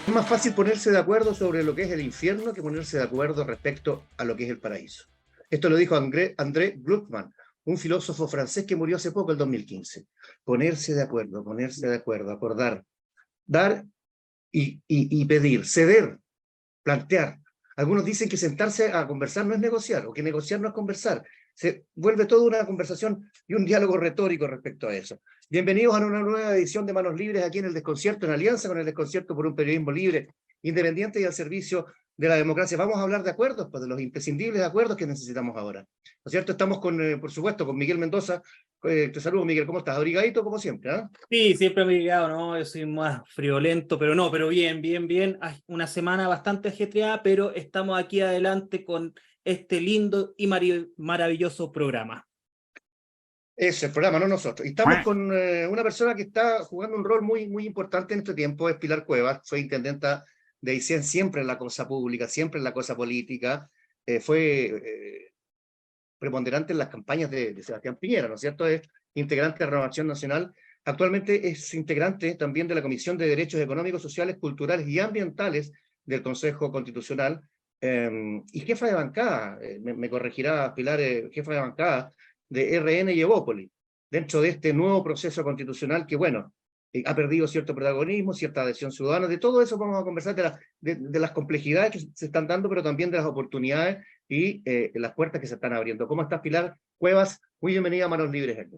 Es más fácil ponerse de acuerdo sobre lo que es el infierno que ponerse de acuerdo respecto a lo que es el paraíso. Esto lo dijo André Gluckman, un filósofo francés que murió hace poco, el 2015. Ponerse de acuerdo, acordar, dar y pedir, ceder, plantear. Algunos dicen que sentarse a conversar no es negociar, o que negociar no es conversar. Se vuelve toda una conversación y un diálogo retórico respecto a eso. Bienvenidos a una nueva edición de Manos Libres aquí en El Desconcierto, en alianza con El Desconcierto por un periodismo libre, independiente y al servicio de la democracia. Vamos a hablar de acuerdos, pues de los imprescindibles acuerdos que necesitamos ahora. ¿No es cierto? Estamos con, por supuesto, con Miguel Mendoza. Te saludo, Miguel, ¿cómo estás? Abrigadito, como siempre, ¿eh? Sí, siempre me he ligado, ¿no? Yo soy más friolento, pero no, pero bien, bien, bien. Ay, una semana bastante ajetreada, pero estamos aquí adelante con este lindo y maravilloso programa. Es el programa, no nosotros. Y estamos con una persona que está jugando un rol muy importante en este tiempo, es Pilar Cuevas, fue intendenta de Aysén siempre en la cosa pública, siempre en la cosa política, fue preponderante en las campañas de Sebastián Piñera, ¿no es cierto? Es integrante de Renovación Nacional, actualmente es integrante también de la Comisión de Derechos Económicos, Sociales, Culturales y Ambientales del Consejo Constitucional, y jefa de bancada, me corregirá Pilar, jefa de bancada de RN y Evópoli, dentro de este nuevo proceso constitucional que, bueno, ha perdido cierto protagonismo, cierta adhesión ciudadana. De todo eso vamos a conversar, de las complejidades que se están dando, pero también de las oportunidades y las puertas que se están abriendo. ¿Cómo estás, Pilar Cuevas? Muy bienvenida a Manos Libres aquí.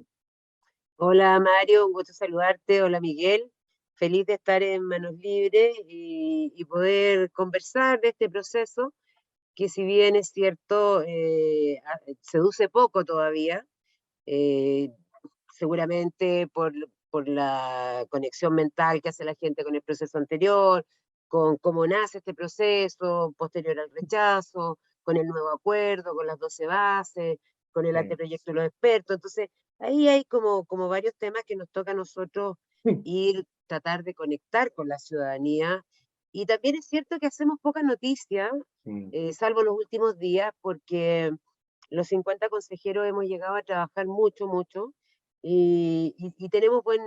Hola Mario, un gusto saludarte. Hola Miguel, feliz de estar en Manos Libres y poder conversar de este proceso que si bien es cierto, seduce poco todavía, eh, seguramente por la conexión mental que hace la gente con el proceso anterior, con cómo nace este proceso, posterior al rechazo, con el nuevo acuerdo, con las 12 bases, con el anteproyecto de los expertos. Entonces, ahí hay como varios temas que nos toca a nosotros ir, tratar de conectar con la ciudadanía. Y también es cierto que hacemos poca noticia, salvo los últimos días, porque los 50 consejeros hemos llegado a trabajar mucho, mucho, y tenemos buen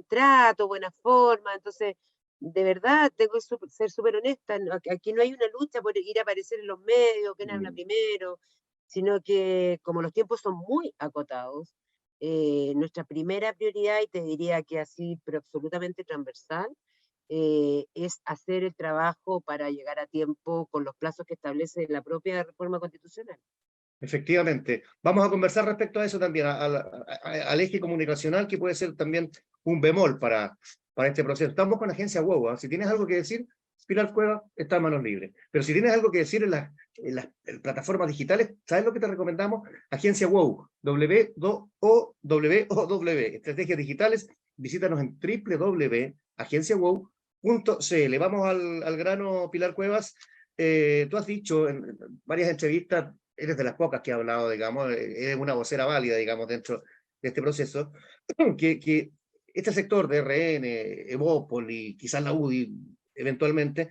trato, buena forma. Entonces, de verdad, tengo que ser súper honesta. Aquí no hay una lucha por ir a aparecer en los medios, quién habla primero, sino que como los tiempos son muy acotados, nuestra primera prioridad, y te diría que así, pero absolutamente transversal, es hacer el trabajo para llegar a tiempo con los plazos que establece la propia reforma constitucional. Efectivamente. Vamos a conversar respecto a eso también, al eje comunicacional, que puede ser también un bemol para este proceso. Estamos con Agencia WOW, ¿eh? Si tienes algo que decir, Pilar Cueva está en Manos Libres. Pero si tienes algo que decir en las plataformas digitales, ¿sabes lo que te recomendamos? Agencia WOW, W-O-W-O-W, Estrategias Digitales. Visítanos en www.agenciawow.cl. Vamos al grano, Pilar Cuevas. Tú has dicho en varias entrevistas, eres de las pocas que ha hablado, digamos, eres una vocera válida, digamos, dentro de este proceso, que este sector de RN, Evópoli, quizás la UDI, eventualmente,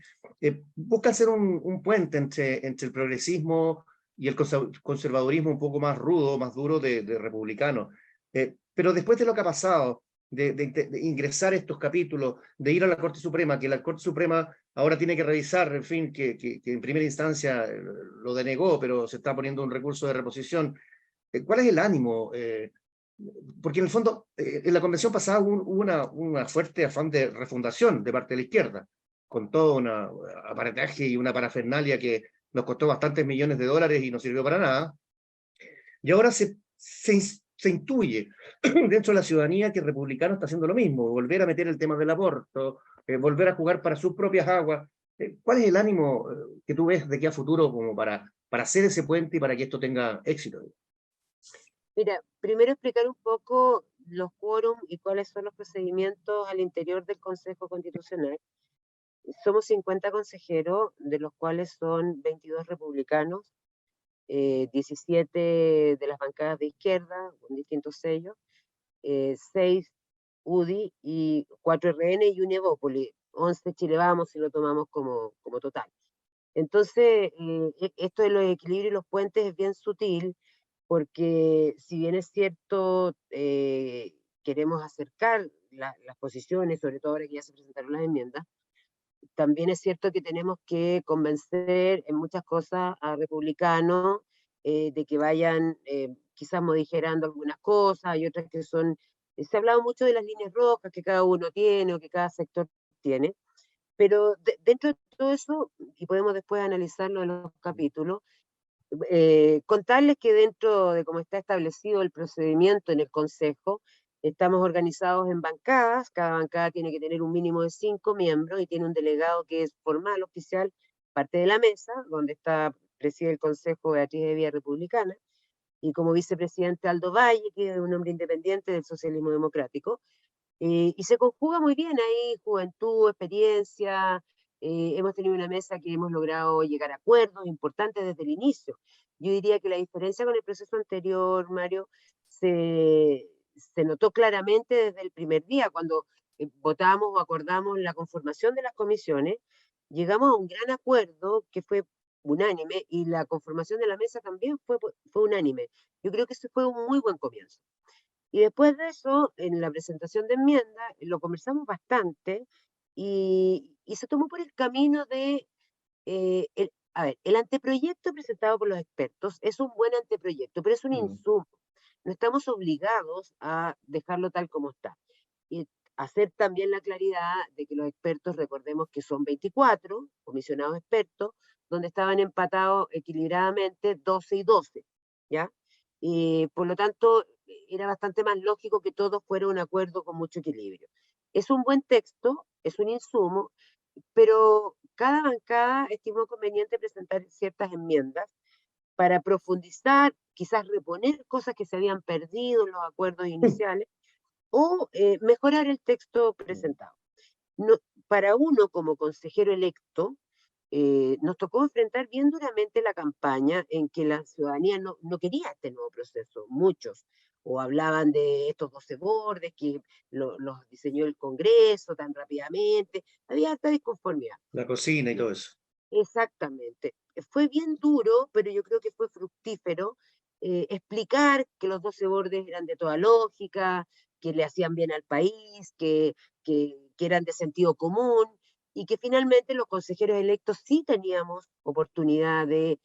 busca ser un puente entre el progresismo y el conservadurismo un poco más rudo, más duro de republicano. Pero después de lo que ha pasado, de ingresar estos capítulos, de ir a la Corte Suprema, que la Corte Suprema ahora tiene que revisar, en fin, que en primera instancia lo denegó, pero se está poniendo un recurso de reposición. ¿Cuál es el ánimo? Porque en el fondo, en la convención pasada hubo una fuerte afán de refundación de parte de la izquierda, con todo un aparataje y una parafernalia que nos costó bastantes millones de dólares y no sirvió para nada. Y ahora se intuye dentro de la ciudadanía que el republicano está haciendo lo mismo, volver a meter el tema del aborto, volver a jugar para sus propias aguas. ¿Cuál es el ánimo que tú ves de aquí a futuro como para hacer ese puente y para que esto tenga éxito? Mira, primero explicar un poco los quórums y cuáles son los procedimientos al interior del Consejo Constitucional. Somos 50 consejeros, de los cuales son 22 republicanos, 17 de las bancadas de izquierda, con distintos sellos, 6 UDI y 4 RN y un Evópoli, 11 Chile Vamos si lo tomamos como total. Entonces, esto de los equilibrios y los puentes es bien sutil, porque si bien es cierto, queremos acercar las posiciones, sobre todo ahora que ya se presentaron las enmiendas, también es cierto que tenemos que convencer en muchas cosas a republicanos de que vayan quizás modificando algunas cosas, hay otras que son, se ha hablado mucho de las líneas rojas que cada uno tiene o que cada sector tiene, pero dentro de todo eso, y podemos después analizarlo en los capítulos, contarles que dentro de cómo está establecido el procedimiento en el Consejo, estamos organizados en bancadas, cada bancada tiene que tener un mínimo de 5 miembros y tiene un delegado que es formal, oficial, parte de la mesa, donde preside el Consejo Beatriz de Vía Republicana, y como vicepresidente Aldo Valle, que es un hombre independiente del socialismo democrático, y se conjuga muy bien ahí juventud, experiencia. Hemos tenido una mesa que hemos logrado llegar a acuerdos importantes desde el inicio. Yo diría que la diferencia con el proceso anterior, Mario, se notó claramente desde el primer día, cuando votamos o acordamos la conformación de las comisiones, llegamos a un gran acuerdo que fue unánime y la conformación de la mesa también fue unánime. Yo creo que ese fue un muy buen comienzo. Y después de eso, en la presentación de enmiendas, lo conversamos bastante y se tomó por el camino de, a ver, el anteproyecto presentado por los expertos es un buen anteproyecto, pero es un insumo. No estamos obligados a dejarlo tal como está. Y hacer también la claridad de que los expertos, recordemos que son 24 comisionados expertos, donde estaban empatados equilibradamente 12 y 12, ¿ya? Y por lo tanto, era bastante más lógico que todo fuera un acuerdo con mucho equilibrio. Es un buen texto, es un insumo, pero cada bancada estimó conveniente presentar ciertas enmiendas para profundizar, quizás reponer cosas que se habían perdido en los acuerdos iniciales o mejorar el texto presentado. No, para uno como consejero electo, nos tocó enfrentar bien duramente la campaña en que la ciudadanía no quería este nuevo proceso, muchos, o hablaban de estos 12 bordes que los diseñó el Congreso tan rápidamente, había harta disconformidad. La cocina y todo eso. Exactamente. Fue bien duro, pero yo creo que fue fructífero explicar que los 12 bordes eran de toda lógica, que le hacían bien al país, que eran de sentido común y que finalmente los consejeros electos sí teníamos oportunidad de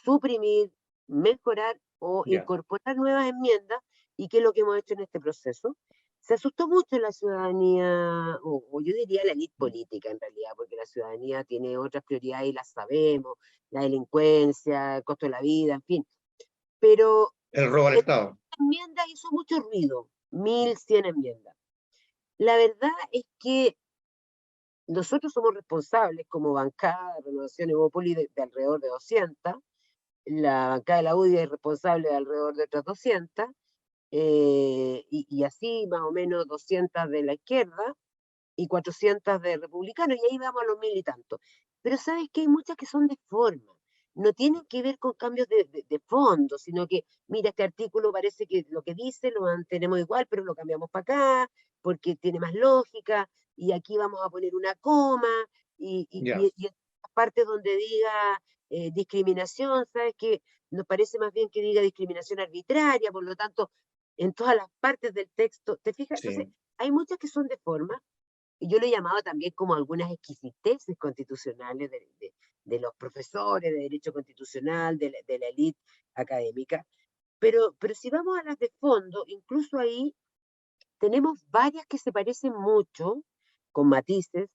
suprimir, mejorar o Ya. incorporar nuevas enmiendas y que es lo que hemos hecho en este proceso. Se asustó mucho la ciudadanía, o yo diría la élite política en realidad, porque la ciudadanía tiene otras prioridades y las sabemos, la delincuencia, el costo de la vida, en fin. Pero El robo al esta Estado. enmienda hizo mucho ruido, 1.100 enmiendas. La verdad es que nosotros somos responsables como bancada de Renovación Evópoli de alrededor de 200, la bancada de la UDI es responsable de alrededor de otras 200, y así más o menos 200 de la izquierda y 400 de republicanos, y ahí vamos a los 1.000 y tantos. Pero sabes que hay muchas que son de forma, no tienen que ver con cambios de fondo, sino que, mira, este artículo parece que lo que dice lo mantenemos igual, pero lo cambiamos para acá, porque tiene más lógica, y aquí vamos a poner una coma, Ya. y en partes donde diga discriminación, sabes que nos parece más bien que diga discriminación arbitraria, por lo tanto, en todas las partes del texto, ¿te fijas? Entonces, Sí. hay muchas que son de forma, y yo lo he llamado también como algunas exquisiteces constitucionales de los profesores de derecho constitucional, de la élite académica, pero si vamos a las de fondo, incluso ahí tenemos varias que se parecen mucho, con matices,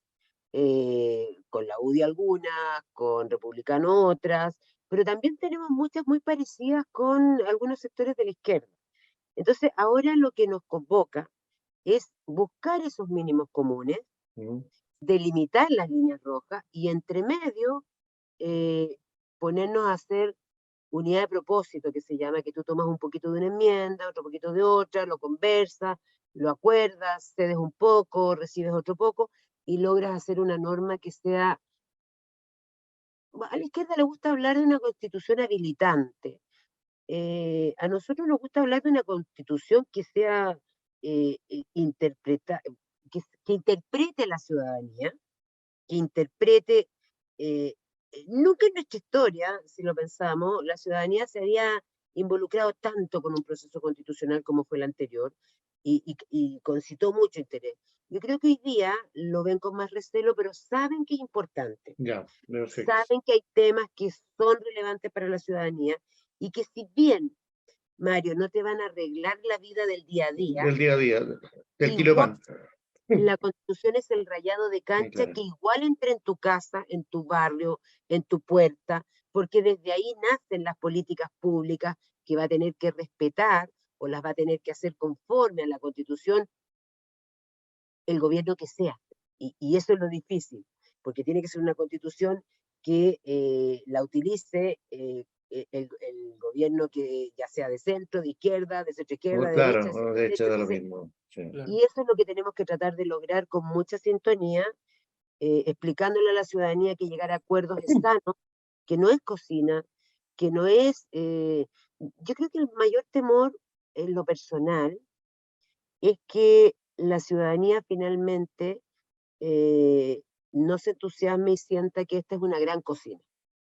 con la UDI algunas, con Republicano otras, pero también tenemos muchas muy parecidas con algunos sectores de la izquierda. Entonces, ahora lo que nos convoca es buscar esos mínimos comunes, Mm. delimitar las líneas rojas y entre medio eh, ponernos a hacer unidad de propósito, que se llama que tú tomas un poquito de una enmienda, otro poquito de otra, lo conversas, lo acuerdas, cedes un poco, recibes otro poco y logras hacer una norma que sea... A la izquierda le gusta hablar de una constitución habilitante. A nosotros nos gusta hablar de una constitución que sea que interprete a la ciudadanía, que interprete, eh, nunca en nuestra historia, si lo pensamos, la ciudadanía se había involucrado tanto con un proceso constitucional como fue el anterior, y concitó mucho interés. Yo creo que hoy día lo ven con más recelo, pero saben que es importante. Ya, perfecto. Saben que hay temas que son relevantes para la ciudadanía y que si bien, Mario, no te van a arreglar la vida del día a día, Del día a día, del kilo de igual pan. la Constitución es el rayado de Sí, cancha claro. que igual entre en tu casa, en tu barrio, en tu puerta, porque desde ahí nacen las políticas públicas que va a tener que respetar o las va a tener que hacer conforme a la Constitución el gobierno que sea. Y eso es lo difícil, porque tiene que ser una Constitución que la utilice el gobierno que ya sea de centro, de izquierda, de centro izquierda, de derecha, de Claro, centro de hecho derecha, da lo entonces, mismo. Sí. Claro. y eso es lo que tenemos que tratar de lograr con mucha sintonía, explicándole a la ciudadanía que llegar a acuerdos es sano, que no es cocina, que no es... yo creo que el mayor temor en lo personal es que la ciudadanía finalmente no se entusiasme y sienta que esta es una gran cocina.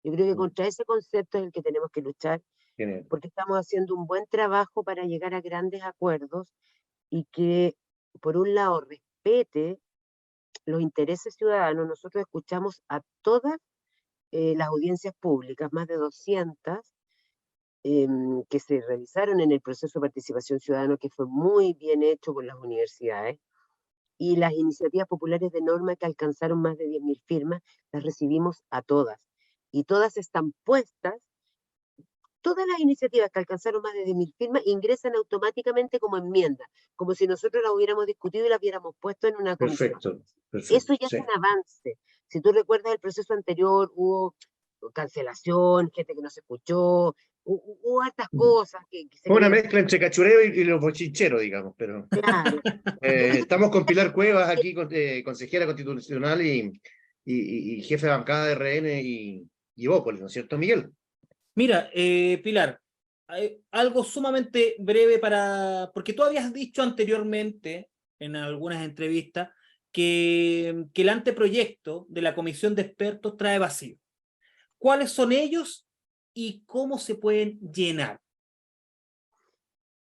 Yo creo que contra ese concepto es el que tenemos que luchar, Genial. porque estamos haciendo un buen trabajo para llegar a grandes acuerdos y que, por un lado, respete los intereses ciudadanos. Nosotros escuchamos a todas las audiencias públicas, más de 200, que se realizaron en el proceso de participación ciudadana, que fue muy bien hecho por las universidades, y las iniciativas populares de norma que alcanzaron más de 10.000 firmas, las recibimos a todas. Y todas están puestas, todas las iniciativas que alcanzaron más de 10.000 firmas ingresan automáticamente como enmienda, como si nosotros las hubiéramos discutido y las hubiéramos puesto en una comisión. Perfecto, Eso perfecto. ya Sí. es un avance. Si tú recuerdas el proceso anterior, hubo cancelación, gente que no se escuchó, hubo hartas cosas que se Fue una querían... mezcla entre cachureo y los bochincheros, digamos, pero Claro. estamos con Pilar Cuevas aquí, consejera constitucional y jefe de bancada de RN y Bópolis, ¿no es cierto, Miguel? Mira, Pilar, algo sumamente breve porque tú habías dicho anteriormente en algunas entrevistas que el anteproyecto de la comisión de expertos trae vacío. ¿Cuáles son ellos y cómo se pueden llenar?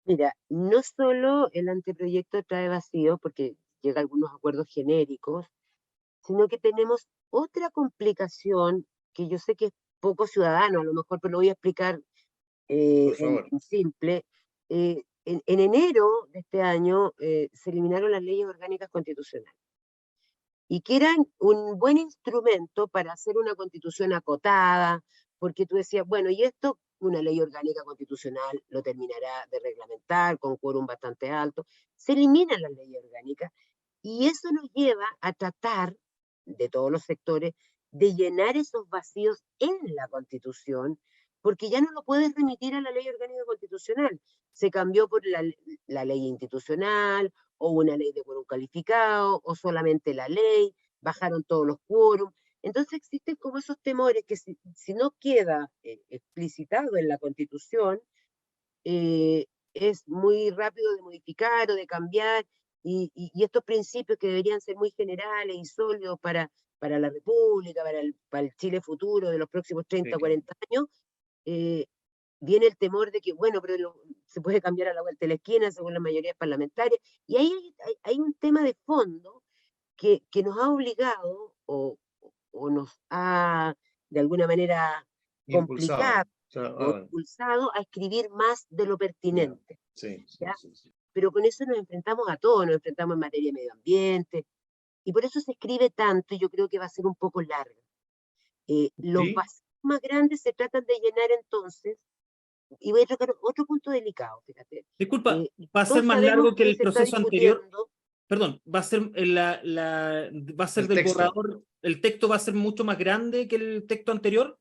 Mira, no solo el anteproyecto trae vacío, porque llega a algunos acuerdos genéricos, sino que tenemos otra complicación que yo sé que es poco ciudadano, a lo mejor, pero lo voy a explicar Por favor. en simple. En enero de este año se eliminaron las leyes orgánicas constitucionales y que eran un buen instrumento para hacer una constitución acotada, porque tú decías, bueno, y esto, una ley orgánica constitucional lo terminará de reglamentar con quórum bastante alto, se eliminan las leyes orgánicas y eso nos lleva a tratar de todos los sectores de llenar esos vacíos en la Constitución, porque ya no lo puedes remitir a la ley orgánica constitucional. Se cambió por la ley institucional, o una ley de quórum calificado, o solamente la ley, bajaron todos los quórum. Entonces existen como esos temores que si no queda explicitado en la Constitución, es muy rápido de modificar o de cambiar, y estos principios que deberían ser muy generales y sólidos para la República, para el Chile futuro de los próximos 30 o 40 años, eh, viene el temor de que, bueno, pero se puede cambiar a la vuelta de la esquina según las mayorías parlamentarias, y ahí hay un tema de fondo que nos ha obligado o nos ha de alguna manera Impulsado. complicado O sea, o impulsado a escribir más de lo pertinente, sí, ¿ya? sí. Pero con eso nos enfrentamos a todo, nos enfrentamos en materia de medio ambiente, y por eso se escribe tanto, y yo creo que va a ser un poco larga. Los ¿Sí? vacíos más grandes se tratan de llenar entonces, y voy a tocar otro punto delicado, fíjate. Disculpa, ¿va a ser Todos más sabemos largo que que el se está proceso anterior? discutiendo, Perdón, va a ser va a ser El del texto. borrador, el texto va a ser mucho más grande que el texto anterior.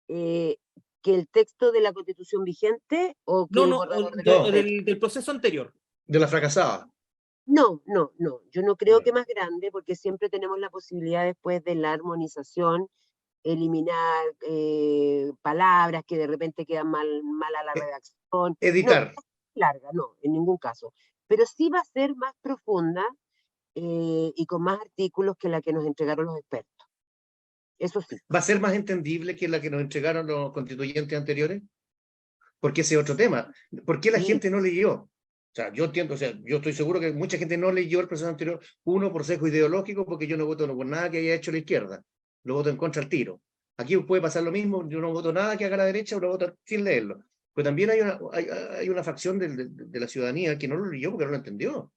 eh, que el texto de la Constitución vigente o que No, el no, borrador de la nueva. del proceso anterior. De la fracasada. No, no, no. Yo no creo Ya. que más grande, porque siempre tenemos la posibilidad después de la armonización, eliminar palabras que de repente quedan mal a la redacción. No, Editar. larga, no, en ningún caso. Pero sí va a ser más profunda y con más artículos que la que nos entregaron los expertos. Eso sí. ¿Va a ser más entendible que la que nos entregaron los constituyentes anteriores? Porque ese es otro tema. ¿Por qué la Sí. gente no leyó? sea, yo entiendo, o sea, yo estoy seguro que mucha gente no leyó el proceso anterior, uno, por sesgo ideológico, porque yo no voto por nada que haya hecho la izquierda, lo voto en contra al tiro. Aquí puede pasar lo mismo, yo no voto nada que haga la derecha, o lo voto sin leerlo. Pero también hay una facción de la ciudadanía que no lo leyó porque no lo entendió.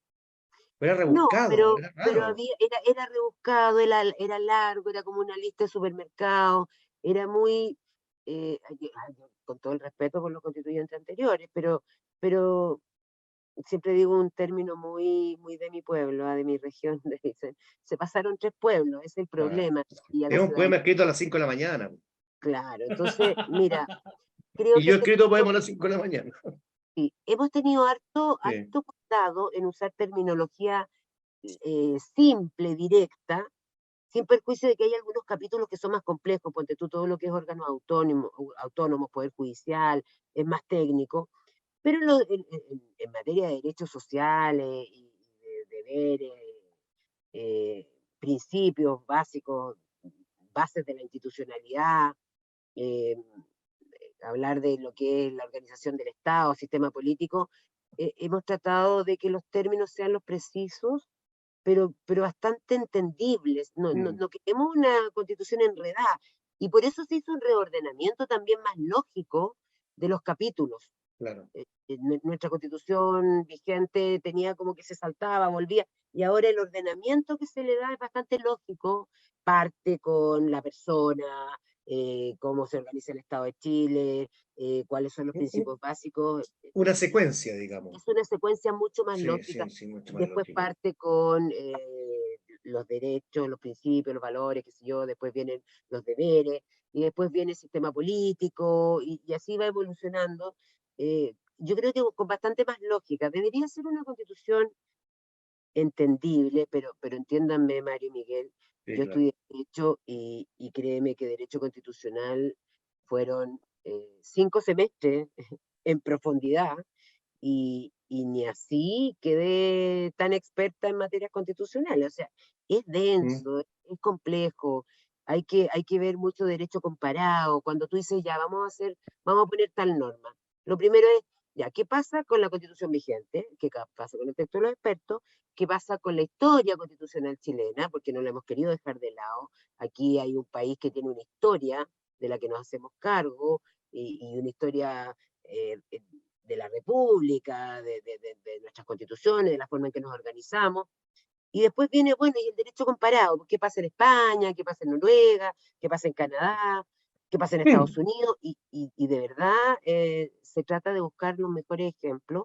Era No, rebuscado, era pero raro. era rebuscado, era largo, era como una lista de supermercados, era muy, con todo el respeto por los constituyentes anteriores, pero siempre digo un término muy de mi pueblo, de mi región, dicen, se pasaron 3 pueblos, ese es el Ah, problema, y a la es un poema ciudadanía, escrito a las 5 de la mañana. claro. Entonces, mira, creo Y que yo he este escrito caso, poemas a las 5 de la mañana. sí, hemos tenido Sí. harto cuidado en usar terminología simple, directa, sin perjuicio de que hay algunos capítulos que son más complejos, ponte tú todo lo que es órganos autónomos, poder judicial, es más técnico, pero en materia de derechos sociales y de deberes, principios básicos, bases de la institucionalidad, eh, hablar de lo que es la organización del Estado, sistema político, hemos tratado de que los términos sean los precisos pero bastante entendibles. Mm, No queremos una constitución enredada. Y por eso se hizo un reordenamiento también más lógico de los capítulos. claro. Nuestra constitución vigente tenía como que se saltaba, volvía, y ahora el ordenamiento que se le da es bastante lógico, parte con la persona, cómo se organiza el Estado de Chile, cuáles son los principios básicos, Una secuencia, digamos. es una secuencia mucho más Sí, lógica. sí, sí, mucho más Después lógica. parte con los derechos, los principios, los valores, qué sé yo, después vienen los deberes, y después viene el sistema político, y así va evolucionando. Yo creo que con bastante más lógica. Debería ser una constitución entendible, pero entiéndanme, Mario y Miguel, Sí, yo claro. estudié Derecho y créeme que Derecho Constitucional fueron 5 semestres en profundidad y ni así quedé tan experta en materias constitucionales. O sea, es Mm, denso, es complejo, hay que ver mucho derecho comparado. Cuando tú dices, ya, vamos a poner tal norma. Lo primero es, ya, ¿qué pasa con la constitución vigente? ¿Qué pasa con el texto de los expertos? ¿Qué pasa con la historia constitucional chilena? Porque no la hemos querido dejar de lado. Aquí hay un país que tiene una historia de la que nos hacemos cargo y una historia de la República, de nuestras constituciones, de la forma en que nos organizamos. Y después viene, bueno, y el derecho comparado, ¿qué pasa en España? ¿Qué pasa en Noruega? ¿Qué pasa en Canadá? ¿Qué pasa en Estados mm, Unidos? Y de verdad se trata de buscar los mejores ejemplos.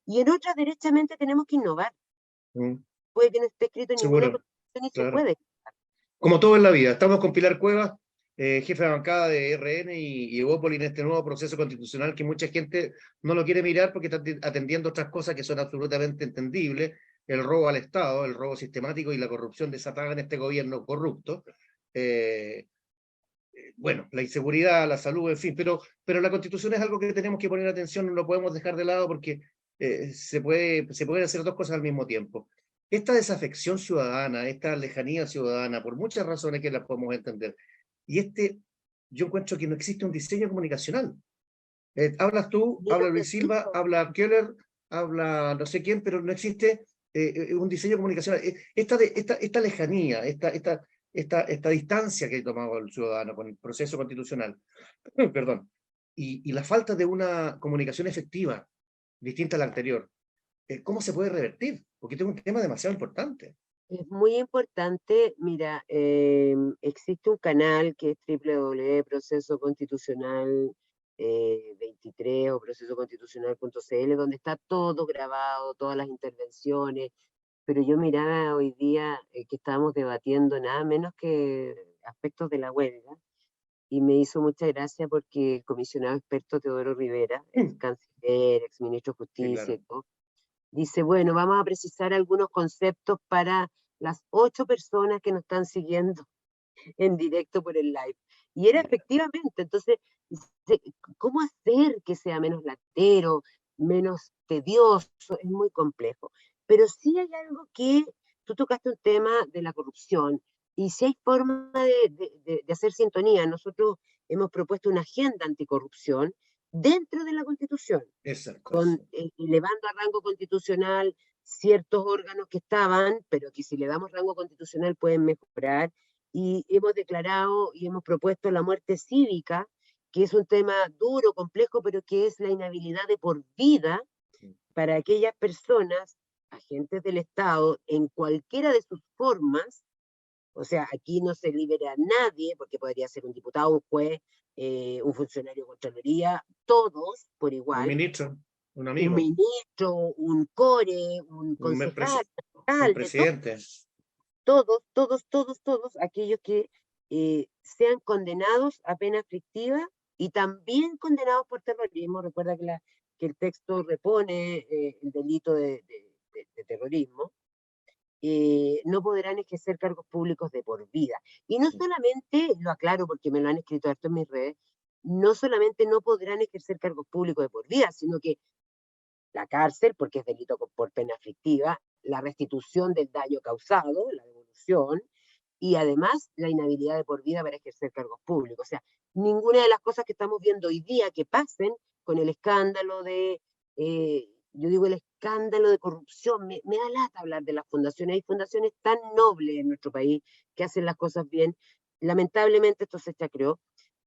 Y en otras, derechamente, tenemos que innovar. mm, Puede que no esté escrito en ninguna seguro, constitución y se claro. puede. Como todo en la vida, estamos con Pilar Cuevas, jefe de bancada de RN y Evópoli en este nuevo proceso constitucional que mucha gente no lo quiere mirar porque está atendiendo otras cosas que son absolutamente entendibles, el robo al Estado, el robo sistemático y la corrupción desatada en este gobierno corrupto. Eh, bueno, la inseguridad, la salud, en fin, pero la constitución es algo que tenemos que poner atención, no lo podemos dejar de lado porque se pueden hacer dos cosas al mismo tiempo. Esta desafección ciudadana, esta lejanía ciudadana, por muchas razones que las podemos entender, y yo encuentro que no existe un diseño comunicacional. Hablas tú, Ni habla los Luis Silva, discursos. habla Keller, habla no sé quién, pero no existe un diseño comunicacional. Esta lejanía, esta distancia que ha tomado el ciudadano con el proceso constitucional, perdón, y la falta de una comunicación efectiva, distinta a la anterior, ¿cómo se puede revertir? Porque este es un tema demasiado importante. Es muy importante, mira, existe un canal que es www.proceso constitucional 23 o procesoconstitucional.cl, donde está todo grabado, todas las intervenciones, pero yo miraba hoy día que estábamos debatiendo nada menos que aspectos de la huelga, y me hizo mucha gracia porque el comisionado experto Teodoro Rivera, ex Mm, canciller, ex ministro de sí, Justicia y claro. todo, dice, bueno, vamos a precisar algunos conceptos para las 8 personas que nos están siguiendo en directo por el live. Y era efectivamente, entonces, dice, ¿cómo hacer que sea menos latero, menos tedioso? Es muy complejo. Pero sí hay algo que, tú tocaste un tema de la corrupción, y si hay forma de hacer sintonía. Nosotros hemos propuesto una agenda anticorrupción dentro de la Constitución, Exacto. elevando a rango constitucional ciertos órganos que estaban, pero que si le damos rango constitucional pueden mejorar. Y hemos declarado y hemos propuesto la muerte cívica, que es un tema duro, complejo, pero que es la inhabilidad de por vida para aquellas personas, agentes del Estado, en cualquiera de sus formas. O sea, aquí no se libera a nadie, porque podría ser un diputado, un juez, un funcionario de Contraloría, todos por Un igual, ministro, un un amigo, ministro, un core, un un, concejal, un alcalde, presidente. todos aquellos que sean condenados a pena aflictiva y también condenados por terrorismo. Recuerda que el texto repone el delito de terrorismo. No podrán ejercer cargos públicos de por vida. Y no solamente, lo aclaro porque me lo han escrito harto en mis redes, no solamente no podrán ejercer cargos públicos de por vida, sino que la cárcel, porque es delito por pena aflictiva, la restitución del daño causado, la devolución, y además la inhabilidad de por vida para ejercer cargos públicos. O sea, ninguna de las cosas que estamos viendo hoy día que pasen con el escándalo yo digo el escándalo de corrupción, me da lata hablar de las fundaciones. Hay fundaciones tan nobles en nuestro país que hacen las cosas bien. Lamentablemente esto se chacreó,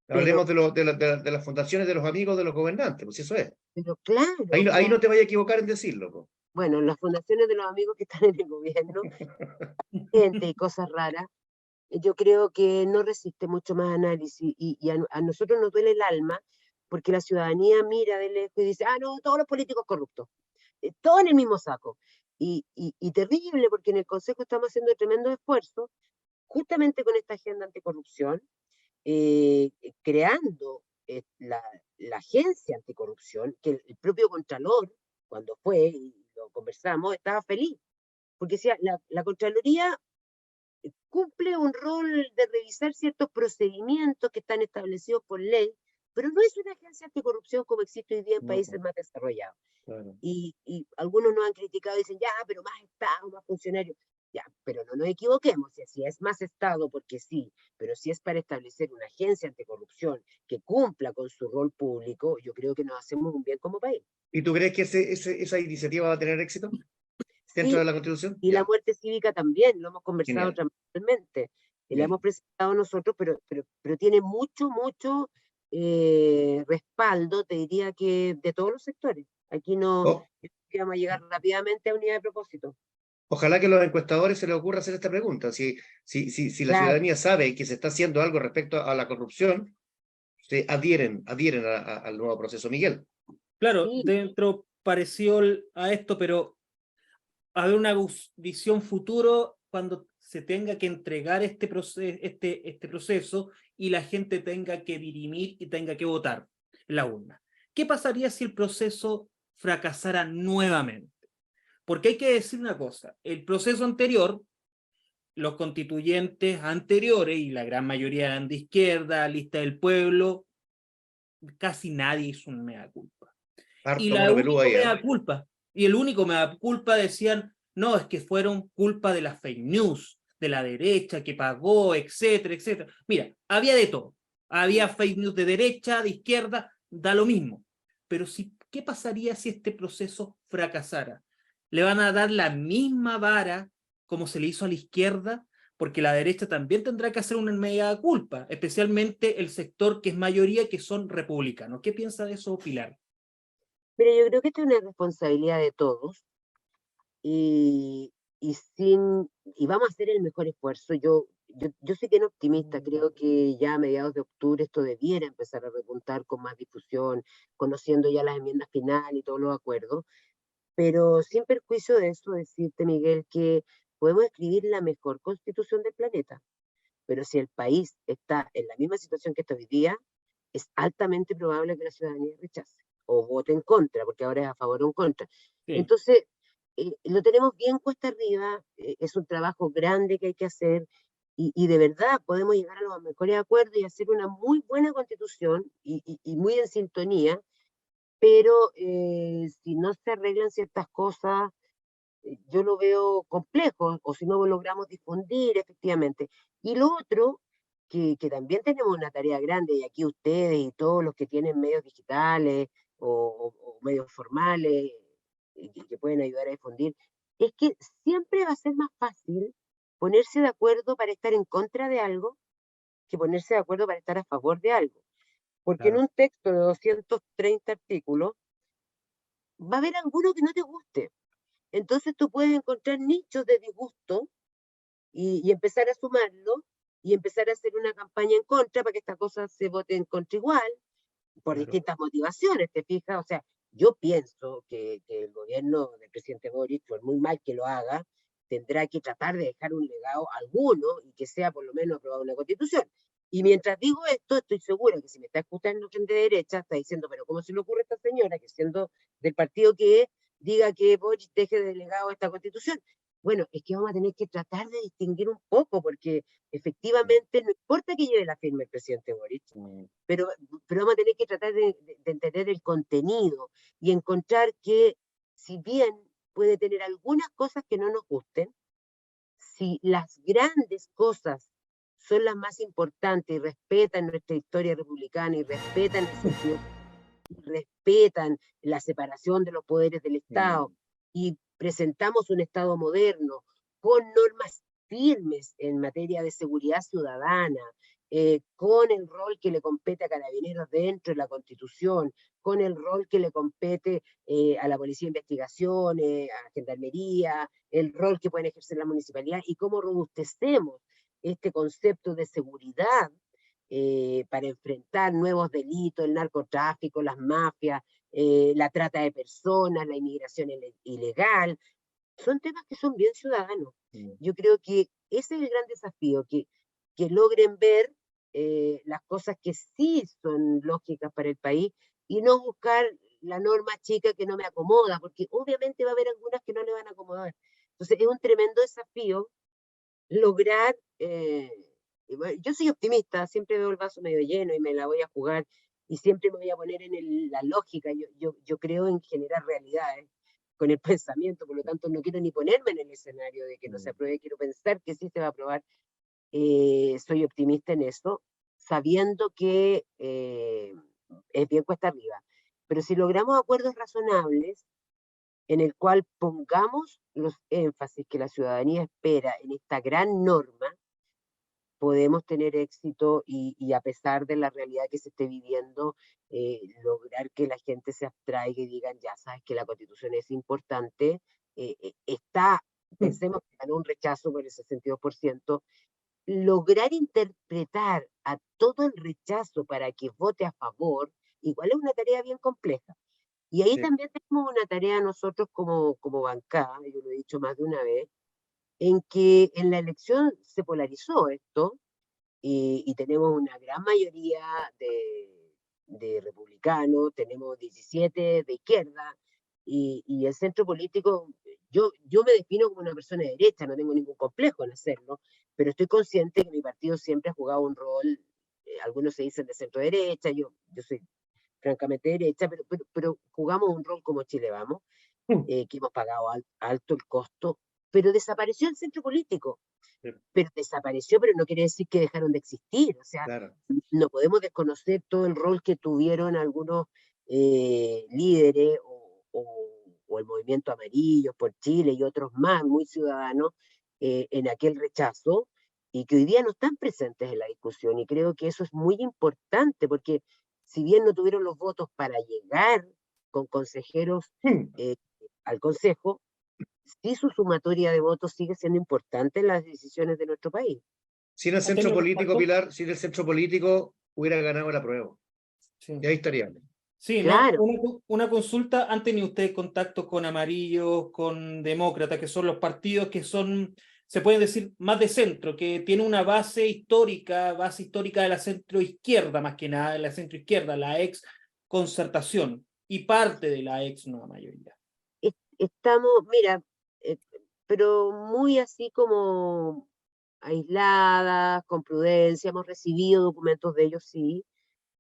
pero, Hablemos de las fundaciones de los amigos de los gobernantes, pues eso es. pero claro, Ahí no te vayas a equivocar en decirlo, pues. bueno, las fundaciones de los amigos que están en el gobierno, gente y cosas raras, yo creo que no resiste mucho más análisis y a nosotros nos duele el alma porque la ciudadanía mira de lejos y dice, ah, no, todos los políticos corruptos, todo en el mismo saco. Y terrible porque en el Consejo estamos haciendo tremendo esfuerzo justamente con esta agenda anticorrupción, creando la agencia anticorrupción, que el propio Contralor, cuando fue y lo conversamos, estaba feliz, porque decía, la Contraloría cumple un rol de revisar ciertos procedimientos que están establecidos por ley, pero no es una agencia anticorrupción como existe hoy día en No, países más desarrollados. claro. Y algunos nos han criticado y dicen, ya, pero más Estado, más funcionarios. Ya, pero no nos equivoquemos, si es más Estado, porque sí, pero si es para establecer una agencia anticorrupción que cumpla con su rol público, yo creo que nos hacemos un bien como país. ¿Y tú crees que esa iniciativa va a tener éxito dentro Sí, de la Constitución? y la Ya, muerte cívica también, lo hemos conversado genial. transversalmente, y la hemos Bien. presentado nosotros, pero tiene mucho respaldo, te diría que de todos los sectores. Aquí no O- vamos a llegar rápidamente a unidad de propósito. Ojalá que a los encuestadores se les ocurra hacer esta pregunta. Si la Claro, ciudadanía sabe que se está haciendo algo respecto a la corrupción, se adhieren al nuevo proceso. Miguel. Claro, sí, dentro parecido a esto, pero haber una visión futuro cuando se tenga que entregar este proceso y la gente tenga que dirimir y tenga que votar en la urna. ¿Qué pasaría si el proceso fracasara nuevamente? Porque hay que decir una cosa, el proceso anterior, los constituyentes anteriores, y la gran mayoría eran de izquierda, lista del pueblo, casi nadie hizo un mea culpa. Y Harto la mono peludo único ahí, mea culpa, y el único mea culpa decían, no, es que fueron culpa de las fake news, de la derecha que pagó, etcétera, etcétera. Mira, había de todo. Había fake news de derecha, de izquierda, da lo mismo. Pero si, ¿qué pasaría si este proceso fracasara? ¿Le van a dar la misma vara como se le hizo a la izquierda? Porque la derecha también tendrá que hacer una media culpa, especialmente el sector que es mayoría, que son republicanos. ¿Qué piensa de eso, Pilar? pero yo creo que esta es una responsabilidad de todos y, y vamos a hacer el mejor esfuerzo. Yo soy bien optimista, creo que ya a mediados de octubre esto debiera empezar a repuntar con más difusión, conociendo ya las enmiendas finales y todos los acuerdos, pero sin perjuicio de eso, decirte, Miguel, que podemos escribir la mejor constitución del planeta, pero si el país está en la misma situación que está hoy día, es altamente probable que la ciudadanía rechace o vote en contra, porque ahora es a favor o en contra. Sí. Entonces, lo tenemos bien cuesta arriba, es un trabajo grande que hay que hacer y de verdad podemos llegar a los mejores acuerdos y hacer una muy buena constitución y muy en sintonía, pero si no se arreglan ciertas cosas, yo lo veo complejo, o si no logramos difundir efectivamente. Y lo otro, que también tenemos una tarea grande, y aquí ustedes y todos los que tienen medios digitales o medios formales que pueden ayudar a difundir, es que siempre va a ser más fácil ponerse de acuerdo para estar en contra de algo que ponerse de acuerdo para estar a favor de algo. Porque en Claro. un texto de 230 artículos va a haber alguno que no te guste. Entonces tú puedes encontrar nichos de disgusto y empezar a sumarlo y empezar a hacer una campaña en contra para que esta cosa se vote en contra igual, por Claro. distintas motivaciones, ¿te fijas? O sea, yo pienso que el gobierno del presidente Boric, por muy mal que lo haga, tendrá que tratar de dejar un legado alguno y que sea por lo menos aprobada una constitución. Y mientras digo esto, estoy segura que si me está escuchando gente de derecha, está diciendo, pero ¿cómo se le ocurre a esta señora, que siendo del partido que es, diga que Boric deje de legado esta constitución? Bueno, es que vamos a tener que tratar de distinguir un poco, porque efectivamente no importa que lleve la firma el presidente Boric, pero, pero vamos a tener que tratar de entender el contenido y encontrar que, si bien puede tener algunas cosas que no nos gusten, si las grandes cosas son las más importantes y respetan nuestra historia republicana y respetan el sentido, respetan la separación de los poderes del Estado y presentamos un Estado moderno con normas firmes en materia de seguridad ciudadana, con el rol que le compete a Carabineros dentro de la Constitución, con el rol que le compete a la Policía de Investigaciones, a Gendarmería, el rol que pueden ejercer la municipalidad y cómo robustecemos este concepto de seguridad para enfrentar nuevos delitos, el narcotráfico, las mafias, la trata de personas, la inmigración ilegal. Son temas que son bien ciudadanos. Yo creo que ese es el gran desafío, que logren ver las cosas que sí son lógicas para el país y no buscar la norma chica que no me acomoda, porque obviamente va a haber algunas que no le van a acomodar. Entonces es un tremendo desafío lograr, yo soy optimista, siempre veo el vaso medio lleno y me la voy a jugar y siempre me voy a poner en la lógica, yo creo en generar realidades con el pensamiento, por lo tanto no quiero ni ponerme en el escenario de que no se apruebe, quiero pensar que sí se va a aprobar, soy optimista en eso, sabiendo que es bien cuesta arriba, pero si logramos acuerdos razonables, en el cual pongamos los énfasis que la ciudadanía espera en esta gran norma, podemos tener éxito y a pesar de la realidad que se esté viviendo, lograr que la gente se abstraiga y digan, ya sabes que la Constitución es importante, pensemos que ganó un rechazo por el 62%, lograr interpretar a todo el rechazo para que vote a favor, igual es una tarea bien compleja. Y ahí Sí. también tenemos una tarea nosotros como bancada, yo lo he dicho más de una vez, en que en la elección se polarizó esto y tenemos una gran mayoría de republicanos, tenemos 17 de izquierda y el centro político, yo me defino como una persona de derecha, no tengo ningún complejo en hacerlo, pero estoy consciente que mi partido siempre ha jugado un rol, algunos se dicen de centro derecha, yo soy francamente derecha, pero jugamos un rol como Chile Vamos, que hemos pagado alto el costo, pero desapareció el centro político. Sí. Pero desapareció, pero no quiere decir que dejaron de existir. O sea, Claro. no podemos desconocer todo el rol que tuvieron algunos líderes o el movimiento amarillo por Chile y otros más, muy ciudadanos, en aquel rechazo y que hoy día no están presentes en la discusión. Y creo que eso es muy importante porque si bien no tuvieron los votos para llegar con consejeros al Consejo, sí su sumatoria de votos sigue siendo importante en las decisiones de nuestro país. Sin el centro Antonio político, Rafael, Pilar, sin el centro político hubiera ganado la prueba. sí. Y ahí estaría. Sí, no, Claro, una consulta. ¿Han tenido ustedes contacto con Amarillos, con Demócratas, que son los partidos que son, se pueden decir, más de centro, que tienen una base histórica de la centroizquierda, más que nada, de la centroizquierda, la ex Concertación y parte de la ex Nueva Mayoría? estamos, mira, eh, pero muy así como aisladas, con prudencia, hemos recibido documentos de ellos, sí,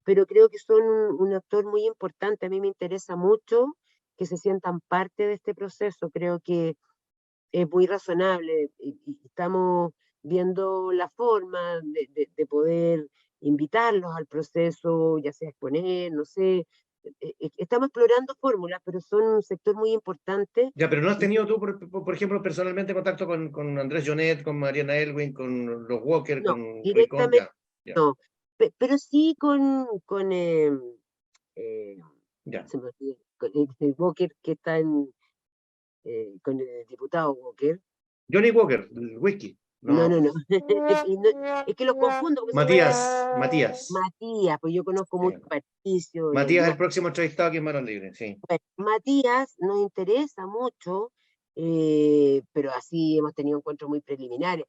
pero creo que son un actor muy importante. A mí me interesa mucho que se sientan parte de este proceso. Creo que es muy razonable y estamos viendo la forma de poder invitarlos al proceso, ya sea exponer, no sé. Estamos explorando fórmulas, pero son un sector muy importante. Ya, pero ¿no has Y tenido tú, por ejemplo, personalmente contacto con Andrés Jonet, con Mariana Elwin, con los Walker, no, con Ricón? directamente Ya, ya, no, pero sí con eh, ya. se me olvidó, con el Walker que está con el diputado Walker. Johnny Walker, el whisky. No, No, no, no. pues. Es que los confundo porque son Matías. Matías, pues yo conozco Sí. mucho a Patricio, Matías es no. el próximo entrevistado aquí en Manos Libres, sí. Bueno, Matías nos interesa mucho, pero así hemos tenido encuentros muy preliminares.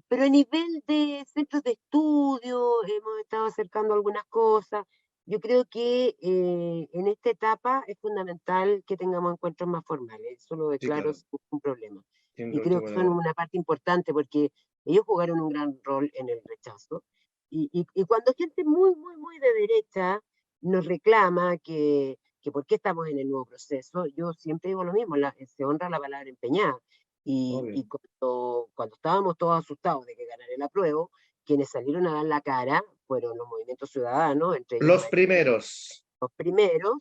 Pero a nivel de centros de estudio, hemos estado acercando algunas cosas. Yo creo que en esta etapa es fundamental que tengamos encuentros más formales. Eso lo Sí, declaro claro. sin ningún problema. Y Sin creo que duda son alguna. una parte importante porque ellos jugaron un gran rol en el rechazo. Y cuando gente muy, muy, muy de derecha nos reclama que por qué estamos en el nuevo proceso, yo siempre digo lo mismo, se honra la palabra empeñada. Obvio. Y cuando estábamos todos asustados de que ganara el apruebo, quienes salieron a dar la cara fueron los movimientos ciudadanos, entre ellos Los primeros. los primeros,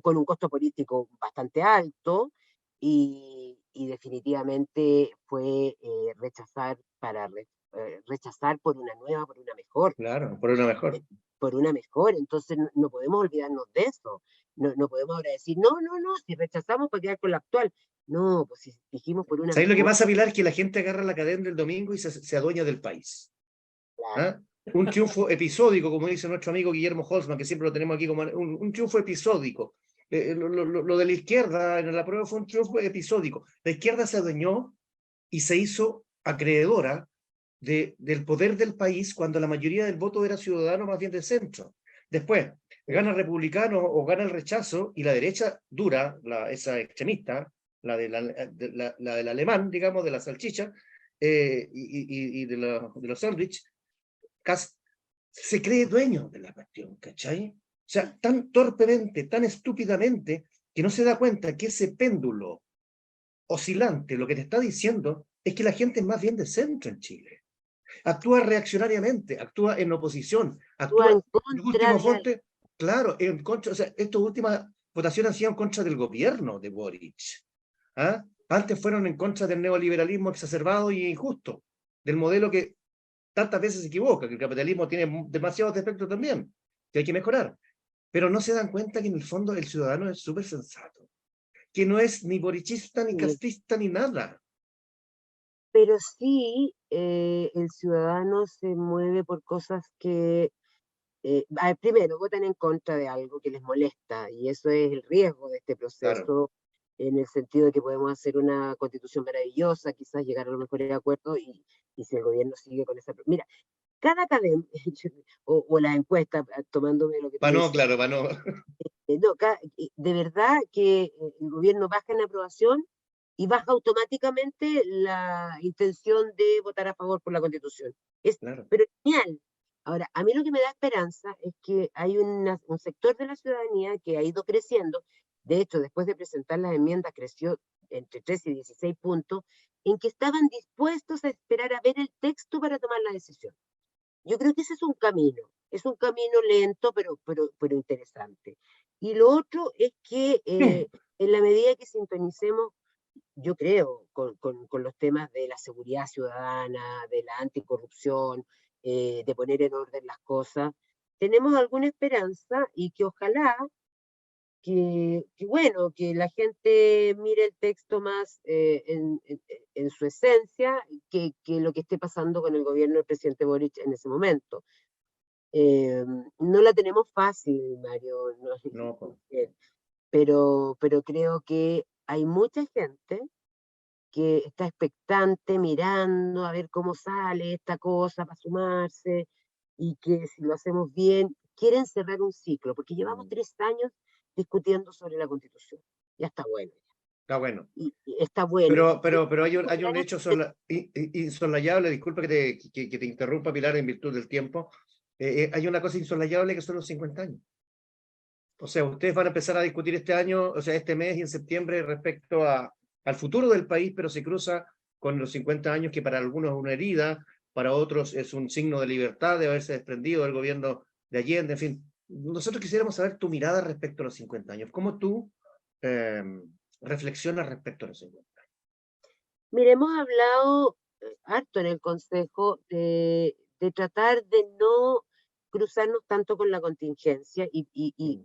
con un costo político bastante alto, y definitivamente fue rechazar por una nueva, por una mejor. Claro, por una eh, mejor. por una mejor. Entonces no podemos olvidarnos de eso. No podemos ahora decir, no, no, no, si rechazamos para quedar con la actual. No, pues si dijimos por una ¿Sabéis lo que mejor, pasa, Pilar? Que la gente agarra la cadena del domingo y se adueña del país. claro. ¿Ah? Un triunfo episódico, como dice nuestro amigo Guillermo Holzman, que siempre lo tenemos aquí como un triunfo episódico. Lo de la izquierda en la prueba fue un triunfo episódico. La izquierda se adueñó y se hizo acreedora del poder del país cuando la mayoría del voto era ciudadano, más bien del centro. Después, gana el republicano o gana el rechazo y la derecha dura, esa extremista, la del alemán, digamos, de la salchicha y de los sándwiches, se cree dueño de la cuestión, ¿cachai? O sea, tan torpemente, tan estúpidamente, que no se da cuenta que ese péndulo oscilante lo que te está diciendo es que la gente es más bien de centro en Chile. Actúa reaccionariamente, actúa en oposición, Actúa en actúa, en contra último de algo. fonte, claro, en contra, o sea, estas últimas votaciones han sido en contra del gobierno de Boric. ¿Ah? Antes fueron en contra del neoliberalismo exacerbado y injusto, del modelo que tantas veces se equivoca, que el capitalismo tiene demasiados defectos también, que hay que mejorar. Pero no se dan cuenta que en el fondo el ciudadano es súper sensato, que no es ni borichista, ni Sí, castista, ni nada. pero sí, el ciudadano se mueve por cosas que, primero, votan en contra de algo que les molesta, y eso es el riesgo de este Claro. proceso, en el sentido de que podemos hacer una constitución maravillosa, quizás llegar a los mejores acuerdos, y si el gobierno sigue con esa. Mira, cada academia, o las encuestas, tomándome lo que tú Para no, decías, claro, para no. no, de verdad que el gobierno baja en aprobación y baja automáticamente la intención de votar a favor por la Constitución. Es, Claro. pero genial. Ahora, a mí lo que me da esperanza es que hay un sector de la ciudadanía que ha ido creciendo. De hecho, después de presentar las enmiendas, creció entre 13 y 16 puntos, en que estaban dispuestos a esperar a ver el texto para tomar la decisión. Yo creo que ese es un camino lento, pero interesante. Y lo otro es que en la medida que sintonicemos, yo creo, con los temas de la seguridad ciudadana, de la anticorrupción, de poner en orden las cosas, tenemos alguna esperanza y que ojalá bueno, que la gente mire el texto más en su esencia que lo que esté pasando con el gobierno del presidente Boric en ese momento. No la tenemos fácil, Mario, no, No, pero creo que hay mucha gente que está expectante, mirando a ver cómo sale esta cosa para sumarse, y que si lo hacemos bien, quieren cerrar un ciclo, porque llevamos 3 años discutiendo sobre la Constitución. Ya está bueno, está bueno. y está bueno. Pero hay un Ojalá hecho insoslayable, disculpa que te interrumpa, Pilar, en virtud del tiempo. Hay una cosa insoslayable que son los 50 años. O sea, ustedes van a empezar a discutir este año, o sea, este mes y en septiembre respecto al futuro del país, pero se cruza con los 50 años, que para algunos es una herida, para otros es un signo de libertad de haberse desprendido del gobierno de Allende, en fin. Nosotros quisiéramos saber tu mirada respecto a los 50 años. ¿Cómo tú reflexionas respecto a los 50 años? Mire, hemos hablado harto en el Consejo de tratar de no cruzarnos tanto con la contingencia y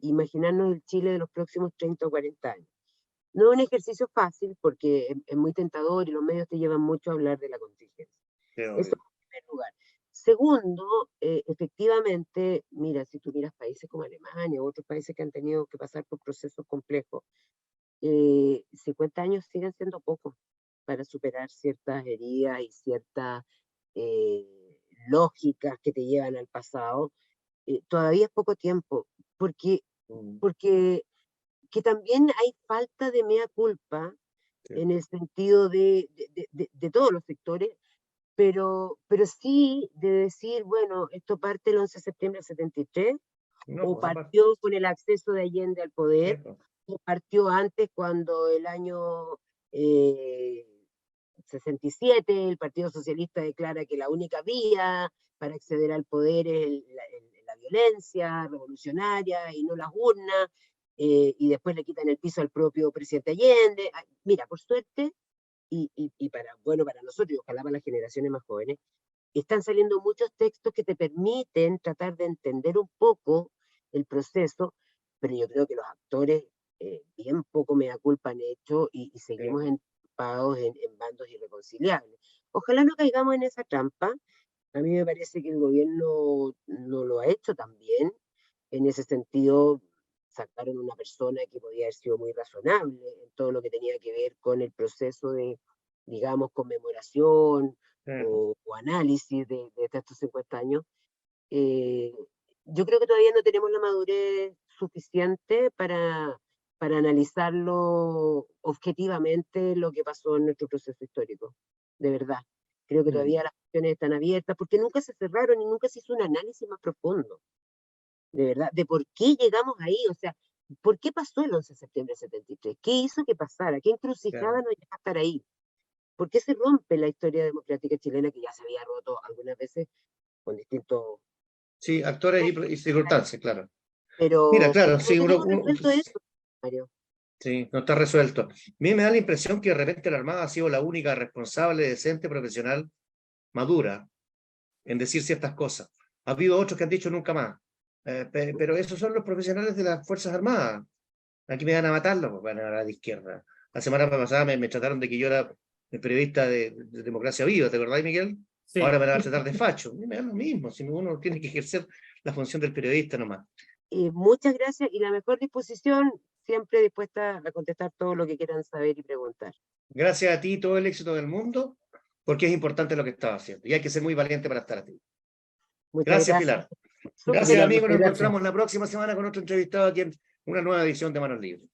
imaginarnos el Chile de los próximos 30 o 40 años. No es un ejercicio fácil porque es muy tentador y los medios te llevan mucho a hablar de la contingencia. Eso en primer lugar. Segundo, efectivamente, mira, si tú miras países como Alemania u otros países que han tenido que pasar por procesos complejos, 50 años siguen siendo poco para superar ciertas heridas y ciertas lógicas que te llevan al pasado. Todavía es poco tiempo, porque que también hay falta de mea culpa en el sentido de todos los sectores, pero sí de decir, bueno, esto parte el 11 de septiembre del 73, No, o pues, aparte, partió con el acceso de Allende al poder, eso. o partió antes cuando el año 67 el Partido Socialista declara que la única vía para acceder al poder es la violencia revolucionaria y no las urnas, y después le quitan el piso al propio presidente Allende. Mira, por suerte, bueno, para nosotros, y ojalá para las generaciones más jóvenes, están saliendo muchos textos que te permiten tratar de entender un poco el proceso, pero yo creo que los actores bien poco mea culpa han hecho y seguimos empapados en bandos irreconciliables. Ojalá no caigamos en esa trampa. A mí me parece que el gobierno no lo ha hecho tan bien. En ese sentido, sacaron una persona que podía haber sido muy razonable en todo lo que tenía que ver con el proceso de, digamos, conmemoración o análisis de estos 50 años. Eh, yo creo que todavía no tenemos la madurez suficiente para analizarlo objetivamente lo que pasó en nuestro proceso histórico, de verdad. Creo que todavía las cuestiones están abiertas porque nunca se cerraron y nunca se hizo un análisis más profundo, de verdad, de por qué llegamos ahí, o sea, ¿por qué pasó el 11 de septiembre del 73? ¿Qué hizo que pasara? ¿Qué encrucijada nos lleva a estar ahí? ¿Por qué se rompe la historia democrática chilena que ya se había roto algunas veces con distintos... Sí, actores y circunstancias, claro. Mira, Pero claro, no sí, tenemos resuelto eso, Mario. sí, no está resuelto. A mí me da la impresión que de repente la Armada ha sido la única responsable, decente, profesional, madura, en decir ciertas cosas. Ha habido otros que han dicho nunca más. Pero esos son los profesionales de las Fuerzas Armadas. Aquí me van a matarlo, pues van a la de izquierda. La semana pasada me trataron de que yo era el periodista de Democracia Viva, ¿te acordás, Miguel? Sí. Ahora me van a tratar de facho. A mí me da lo mismo, si uno tiene que ejercer la función del periodista nomás. Muchas gracias y la mejor disposición, siempre dispuesta a contestar todo lo que quieran saber y preguntar. Gracias a ti, todo el éxito del mundo, porque es importante lo que estás haciendo. Y hay que ser muy valiente para estar aquí. Muchas Gracias, gracias. Pilar. Gracias, amigos. Nos encontramos la próxima semana con otro entrevistado aquí en una nueva edición de Manos Libres.